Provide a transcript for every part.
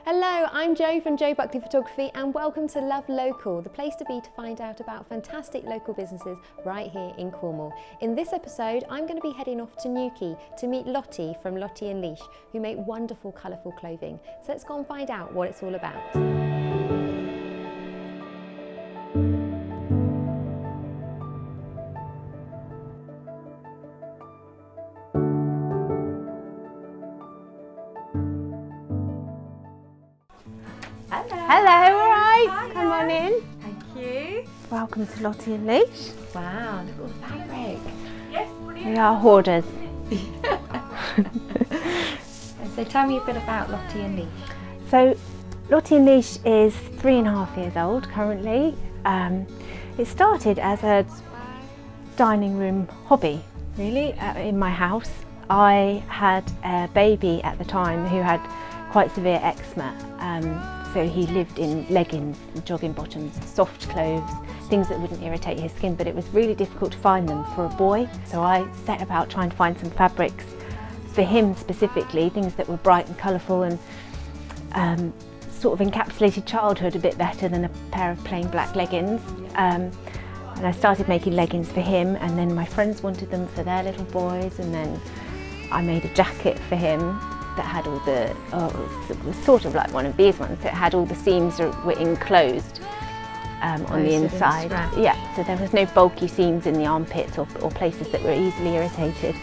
Hello, I'm Jo from Jo Buckley Photography and welcome to Love Local, the place to be to find out about fantastic local businesses right here in Cornwall. In this episode, I'm going to be heading off to Newquay to meet Lottie from Lottie and Lysh, who make wonderful, colourful clothing. So let's go and find out what it's all about. Hello, all right. Hi, come on in. Thank you. Welcome to Lottie and Lysh. Wow, look at all the fabric. Yes, brilliant. We are hoarders. So tell me a bit about Lottie and Lysh. So Lottie and Lysh is 3.5 years old currently. It started as a dining room hobby, really, in my house. I had a baby at the time who had quite severe eczema. So he lived in leggings, jogging bottoms, soft clothes, things that wouldn't irritate his skin, but it was really difficult to find them for a boy. So I set about trying to find some fabrics for him specifically, things that were bright and colourful and sort of encapsulated childhood a bit better than a pair of plain black leggings. And I started making leggings for him, and then my friends wanted them for their little boys, and then I made a jacket for him that had all the, it was sort of like one of these ones, so it had all the seams were enclosed on the inside. Yeah, so there was no bulky seams in the armpits or places that were easily irritated.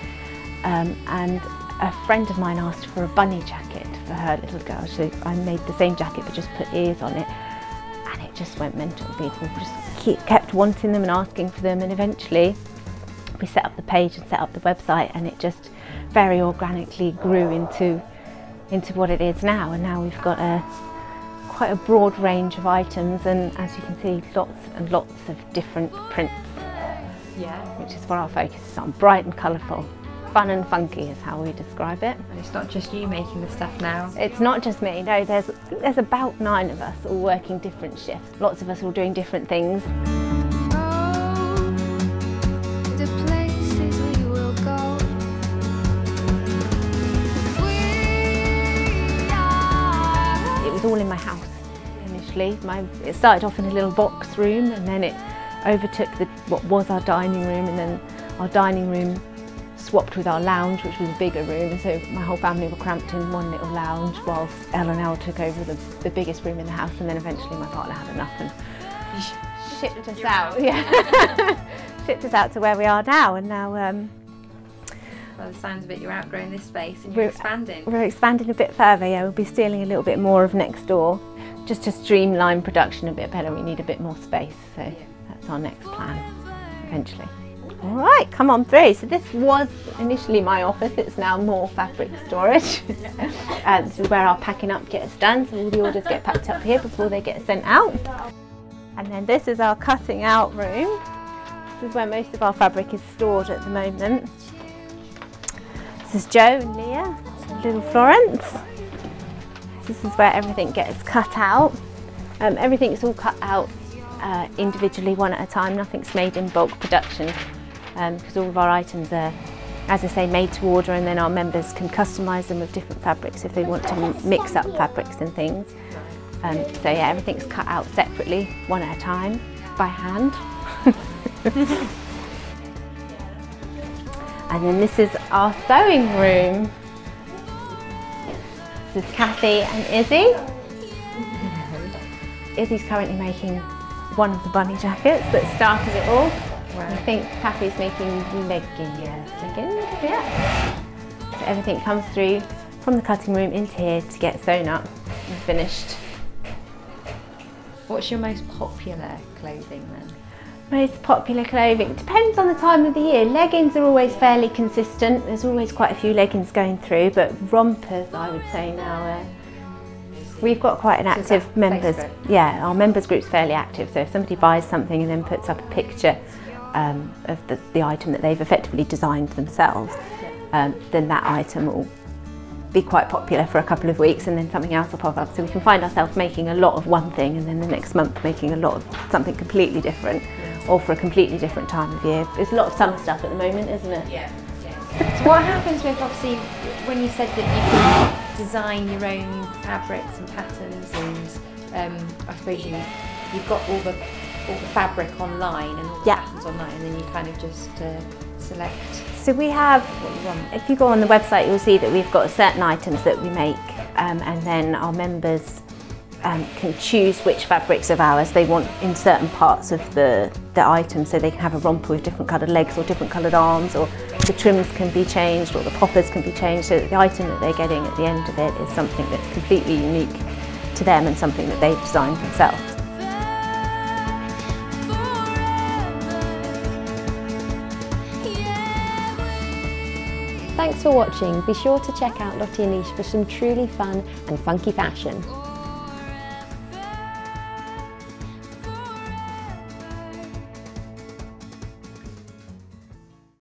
And a friend of mine asked for a bunny jacket for her little girl, so I made the same jacket but just put ears on it, and it just went mental. People just kept wanting them and asking for them, and eventually we set up the page and set up the website, and it just very organically grew into what it is now. And now we've got quite a broad range of items, and as you can see, lots and lots of different prints. Yeah. Which is what our focus is on. Bright and colourful. Fun and funky is how we describe it. And it's not just you making the stuff now? It's not just me, no. There's about 9 of us all working different shifts. Lots of us all doing different things. It was all in my house initially. It started off in a little box room, and then it overtook what was our dining room, and then our dining room swapped with our lounge, which was a bigger room, and so my whole family were cramped in one little lounge whilst L&L took over the biggest room in the house, and then eventually my partner had enough and shipped us out. Yeah, shipped us out to where we are now, and now by the sounds of it, you're outgrowing this space and you're expanding. We're expanding a bit further, yeah. We'll be stealing a little bit more of next door. Just to streamline production a bit better, we need a bit more space, so yeah, that's our next plan, eventually. All right, come on through. So this was initially my office, it's now more fabric storage. This is where our packing up gets done, so all the orders get packed up here before they get sent out. And then this is our cutting out room. This is where most of our fabric is stored at the moment. This is Jo and Leah, little Florence. This is where everything gets cut out. Everything's all cut out individually, one at a time. Nothing's made in bulk production, because all of our items are, as I say, made to order, and then our members can customise them with different fabrics if they want to mix up fabrics and things. So yeah, everything's cut out separately, one at a time, by hand. And then this is our sewing room. This is Kathy and Izzy. Izzy's currently making one of the bunny jackets that started it all. Wow. I think Kathy's making leggings. Yeah. So everything comes through from the cutting room into here to get sewn up and finished. What's your most popular clothing then? Most popular clothing, depends on the time of the year. Leggings are always fairly consistent. There's always quite a few leggings going through, but rompers, I would say now, we've got quite an active members. Yeah, our members group's fairly active. So if somebody buys something and then puts up a picture of the item that they've effectively designed themselves, then that item will be quite popular for a couple of weeks, and then something else will pop up. So we can find ourselves making a lot of one thing, and then the next month making a lot of something completely different. Or for a completely different time of year. There's a lot of summer stuff at the moment, isn't it? Yeah. So what happens with, obviously, when you said that you can design your own fabrics and patterns, and I suppose you've got all the fabric online and all the patterns online, and then you kind of just select. So we have, what you want. if you go on the website, you'll see that we've got certain items that we make, and then our members can choose which fabrics of ours they want in certain parts of the item, so they can have a romper with different coloured legs or different coloured arms, or the trims can be changed or the poppers can be changed, so that the item that they're getting at the end of it is something that's completely unique to them and something that they've designed themselves. Thanks for watching. Be sure to check out Lottie and Lysh for some truly fun and funky fashion.